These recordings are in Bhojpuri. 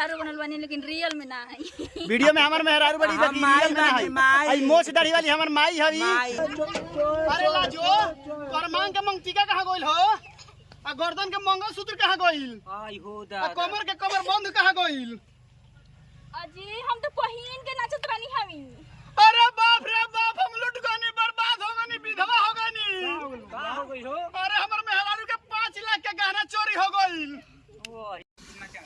मेहरारू बनल बानी लेकिन रियल में ना है। वीडियो में हमार मेहरारू बड़ी बाकी रियल में ना है। आई मोछ दाढ़ी वाली हमार माई हवी। अरे लाजो तोर मांग के मंगटिका कहां गइल हो? आ गर्दन के मंगलसूत्र कहां गइल? आई हो दादा। कमर के कमर बंद कहां गइल? अजी हम तो पहिन के नाचत रानी हमी। अरे बाप रे बाप, हम लुट गनी, बर्बाद हो गनी, विधवा हो गनी। का हो गई हो? अरे हमर मेहरारू के 5 लाख के गहना चोरी हो गइल।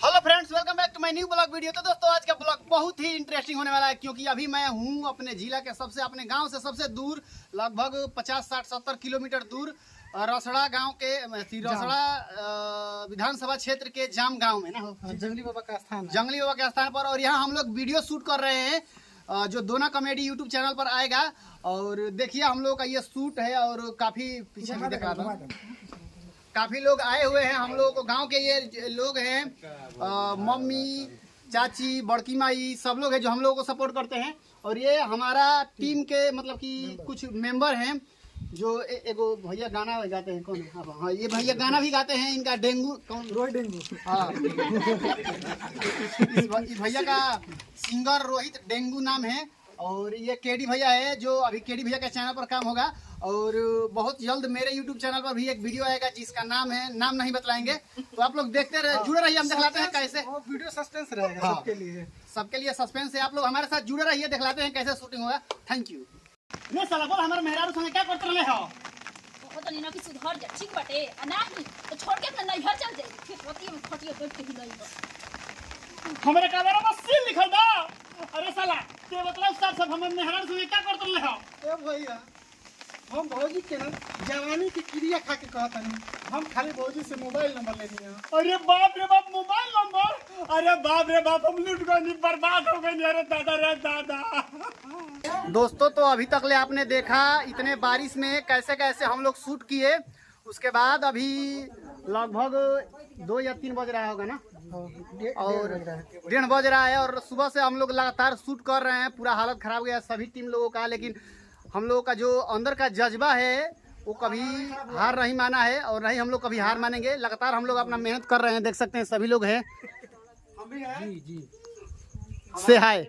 Hello friends, welcome back to my new blog video. तो दोस्तों आज का ब्लॉग बहुत ही इंटरेस्टिंग होने वाला है क्योंकि अभी मैं हूं अपने जिला के अपने गांव से सबसे दूर, लगभग 50, 60, 70 किलोमीटर दूर रसड़ा गांव के रसड़ा विधानसभा क्षेत्र के जाम गांव में ना, जंगली बाबा का स्थान पर। और यहाँ हम लोग वीडियो शूट कर रहे हैं जो दोना कॉमेडी यूट्यूब चैनल पर आएगा। और देखिए हम लोग का ये शूट है और काफी पीछे भी दिखा रहा हूं, काफी लोग आए हुए हैं। हम लोग गांव के ये लोग हैं, मम्मी, चाची, बड़की माई, सब लोग हैं जो हम लोगों को सपोर्ट करते हैं। और ये हमारा टीम के मतलब कि कुछ मेंबर हैं जो एगो भैया गाना गाते हैं। कौन? हाँ, ये भैया गाना भी गाते हैं। इनका डेंगू कौन? रोहित डेंगू। हाँ इस भैया का सिंगर रोहित डेंगू नाम है। और ये केडी भैया है जो अभी केडी भैया के चैनल पर काम होगा। और बहुत जल्द मेरे YouTube चैनल पर भी एक वीडियो आएगा जिसका नाम है, नाम नहीं बताएंगे, तो आप लोग देखते रहे, जुड़े रहिए। हम दिखलाते हैं कैसे वीडियो सस्पेंस रहेगा। हाँ, सबके लिए सस्पेंस है। आप लोग हमारे साथ जुड़े रहिए, दिखलाते हैं कैसे शूटिंग होगा। Thank you. ये साला बोल हमारे मेहरारू संगे क्या करते रहे हो? वो तो नीना की सुधर जा, ठीक बाटे। नहीं तो छोड़ के अपना नैहर चल जाई, फिर रोटी में खटिया बैठ के हिलाई बस। हमारे कैमरा में सीन लिखल बा। अरे साला ते मतलब सब हमारे मेहरारू संगे क्या करते रहे हो? ए भैया, हम भौजी के ना जवानी की क्रिया खा के कहता नहीं, हम खाली भौजी से मोबाइल नंबर लेनी है। अरे बाप रे बाप, मोबाइल नंबर? अरे बाप रे बाप, हम लूट गए, बर्बाद हो गए। अरे दादा रे दादा। दोस्तों तो अभी तक ले आपने देखा इतने बारिश में कैसे कैसे हम लोग शूट किए। उसके बाद अभी लगभग 2 या 3 बज रहा होगा ना, और 1:30 बज रहा है। और सुबह से हम लोग लगातार शूट कर रहे हैं। पूरा हालत खराब हो गया सभी टीम लोगों का, लेकिन हम लोगों का जो अंदर का जज्बा है वो कभी हार नहीं माना है और नहीं हम लोग कभी हार मानेंगे। लगातार हम लोग अपना मेहनत कर रहे हैं। देख सकते हैं सभी लोग हैं। से हाय।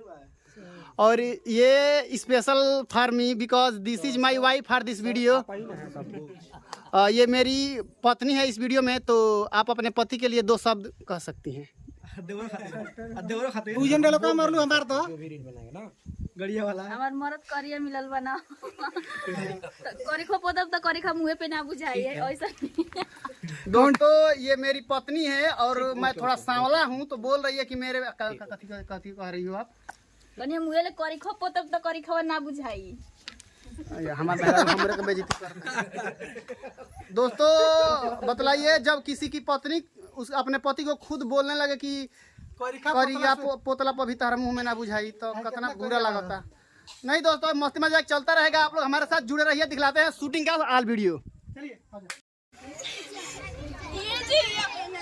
और ये special for me because this is my wife for this video. ये मेरी पत्नी है इस वीडियो में, तो आप अपने पति के लिए 2 शब्द कह सकती हैं। पूजन डालो का मारलू हमार तो गड़िया वाला हमार मरद करिया मिलल बना करी खो पोदब तो करी खा मुंह पे ना बुझाइए ऐसा। दोस्तों ये मेरी पत्नी है और मैं थोड़ा सांवला हूँ, तो बोल रही है कि मेरे कथी कह रही हो आप? कनी मुंह ले करी खो पोदब तो करी खवा ना बुझाई। हमारे को बेइज्जती कर। दोस्तों बतलाइए, जब किसी की पत्नी अपने पति को खुद बोलने लगे कि करिया पोतला पर भी तारा मुंह में ना बुझाई, तो कितना बुरा लगता। नहीं दोस्तों, मस्ती मजाक चलता रहेगा। आप लोग हमारे साथ जुड़े रहिए, दिखलाते हैं शूटिंग का ऑल वीडियो। चलिए ये जी हम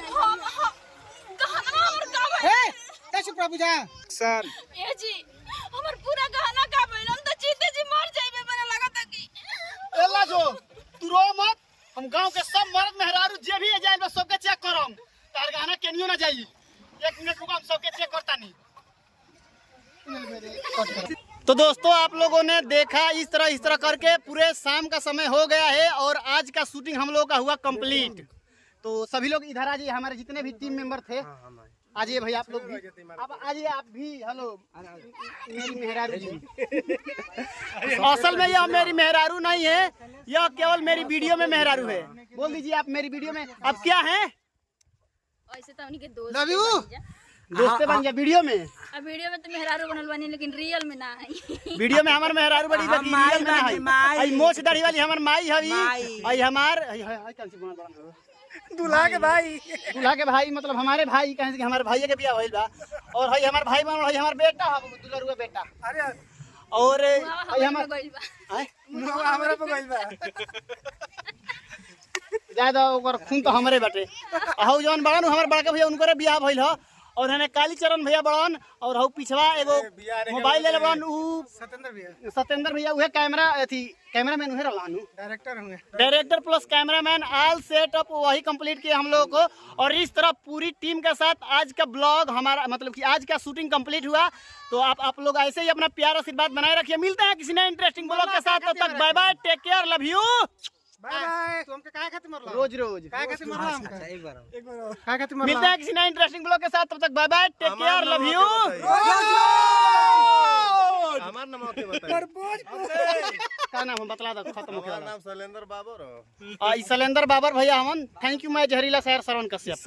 गहना हमर का भाई कैसे प्रभु जा सर। ये जी हमर पूरा गहना का भाई, हम तो जीते जी मर जाइबे बना लगता कि। ए लाजो तू रो मत। हम गांव के सब मर्द मेहरारू जे भी जाइल बस सबके चेक करम। तार गहना केनियो ना जाई। 1 मिनट रुको, हम सबके चेक करता नहीं। तो दोस्तों आप लोगों ने देखा इस तरह करके पूरे शाम का समय हो गया है और आज का शूटिंग हम लोगों का हुआ कंप्लीट। तो सभी लोग इधर आ जाइए, हमारे जितने भी टीम मेंबर थे आ जाइए भैया। आप लोग भी अब आ जाइए, आप भी। हेलो मेरी मेहरारू जी। असल में यह मेरी मेहरारू नहीं है, यह केवल मेरी वीडियो में मेहरारू है। बोल दीजिए आप मेरी वीडियो में अब क्या है? ऐसे तो उनके दोस्त लव यू दोस्ते बन गया वीडियो में। अब वीडियो में तो मेहरारू बनल बानी लेकिन रियल में ना है। वीडियो में हमार मेहरारू बड़ी बाकी रियल में ना है। आई मोछ दाढ़ी वाली हमार माई हवी। आई हमार दूल्हा के भाई मतलब हमारे भाई कहें कि हमारे भाई के बियाह होइल बा। और हई हमार भाई बन, हई हमार बेटा है, दुलरुआ बेटा। अरे और हई हमार हमारा पे गइल बा। ज्यादा ओकर खून तो हमरे बाटे। हौ जौन बड़न हमार बड़का भैया उनकर बियाह भइल ह। और हने कालीचरण भैया बड़न और हऊ पिछवा एगो मोबाइल ले बड़न उ सत्येंद्र भैया उहे कैमरा अथी कैमरामैन उहे रहलानु director plus cameraman all setup वही कंप्लीट किए हम लोगों को। और इस तरह पूरी टीम के साथ आज का ब्लॉग हमारा मतलब कि आज का शूटिंग कंप्लीट हुआ। तो आप लोग ऐसे ही अपना प्यार आशीर्वाद बनाए रखिए। मिलते हैं किसी नए इंटरेस्टिंग ब्लॉग के साथ, तब तक bye bye, take care, love you, bye. तू हमके काहे खातिर मरला? रोज रोज काहे खातिर मरला हमके? एक बार काहे खातिर मरला? मिलते हैं किसी नए इंटरेस्टिंग ब्लॉग के साथ, तब तक bye bye, take care, love you. हमार नाम के बताइए। क्या नाम हम बतला दो, खत्म हो गया। हमार नाम शैलेंद्र बाबर हो। शैलेंद्र बाबर भैया हमन। Thank you. मैं जहरीला शहर श्रवण कश्यप।